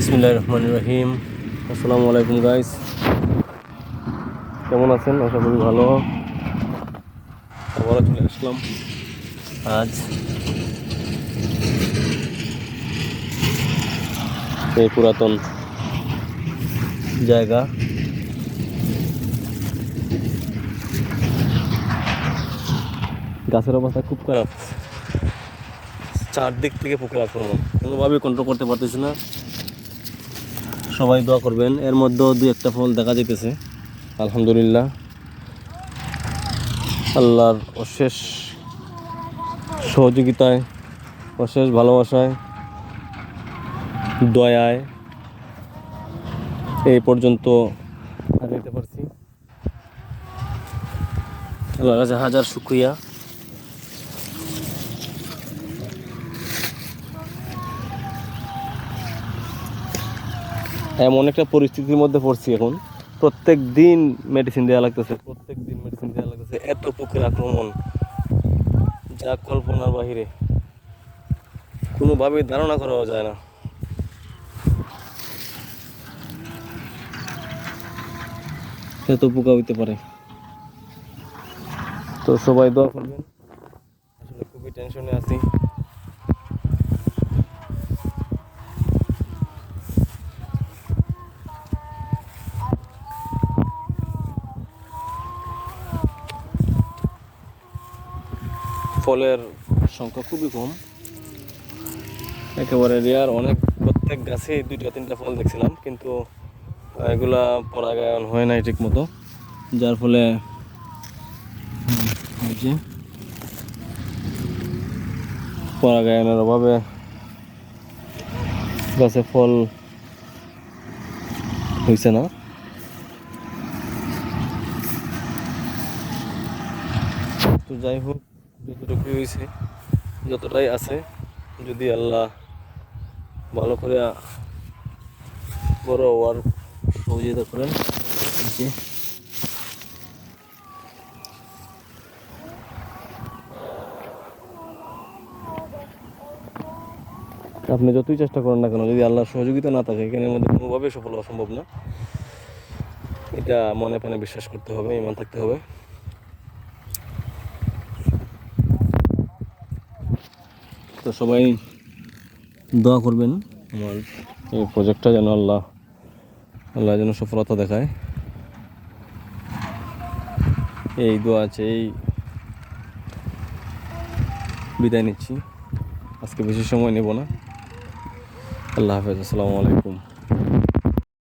বিসমিল্লাহির রহমানির রহিম। আসসালামু আলাইকুম গাইস, কেমন আছেন? আশা করি ভালো। আবারও চলে আসলাম আজ এই পুরাতন জায়গা। গাছের অবস্থা খুব খারাপ, চারদিক থেকে পোকার আক্রমণ, কোনোভাবেই কন্ট্রোল করতে পারতেছি না। সবাই দোয়া করবেন। এর মধ্যেও দুই একটা ফল দেখা যেতেছে, আলহামদুলিল্লাহ। আল্লাহর অশেষ সহযোগিতায়, অশেষ ভালোবাসায়, দয়ায় এই পর্যন্ত আগাইতে পারছি। আল্লাহর কাছে হাজার শুকরিয়া। এমন একটা পরিস্থিতির মধ্যে পড়ছি এখন, প্রত্যেক দিন মেডিসিন দেওয়া লাগতেছে, এত পোকের আক্রমণ যা কল্পনার বাহিরে, কোনোভাবেই ধারণা করা যায় না। এত পোকা হইতে পারে, তো সবাই দোয়া করবেন। আসলে খুবই টেনশনে আছি। ফলের সংখ্যা খুবই কম, একেবারে রেয়ার। প্রত্যেক গাছে দুইটা তিনটা ফল দেখছিলাম, কিন্তু এগুলা পরাগায়ন হয় নাই ঠিক মতো, যার ফলে পরাগায়নের অভাবে গাছে ফল হয়েছে না। তো যাই হোক, যতটুকু হয়েছে, যতটাই আছে, যদি আল্লাহ ভালো করে বড় হওয়ার সহযোগিতা করেন। আপনি যতই চেষ্টা করেন না কেন, যদি আল্লাহর সহযোগিতা না থাকে, এখানের মধ্যে কোনোভাবেই সফল হওয়া সম্ভব না। এটা মনে প্রাণে বিশ্বাস করতে হবে, ইমান থাকতে হবে। তো সবাই দোয়া করবেন আমার এই প্রজেক্টটা যেন আল্লাহ যেন সফলতা দেখায়, এই দোয়া আছে। এই বিদায় নিচ্ছি, আজকে বেশি সময় নেব না। আল্লাহ হাফেজ, আসসালামু আলাইকুম।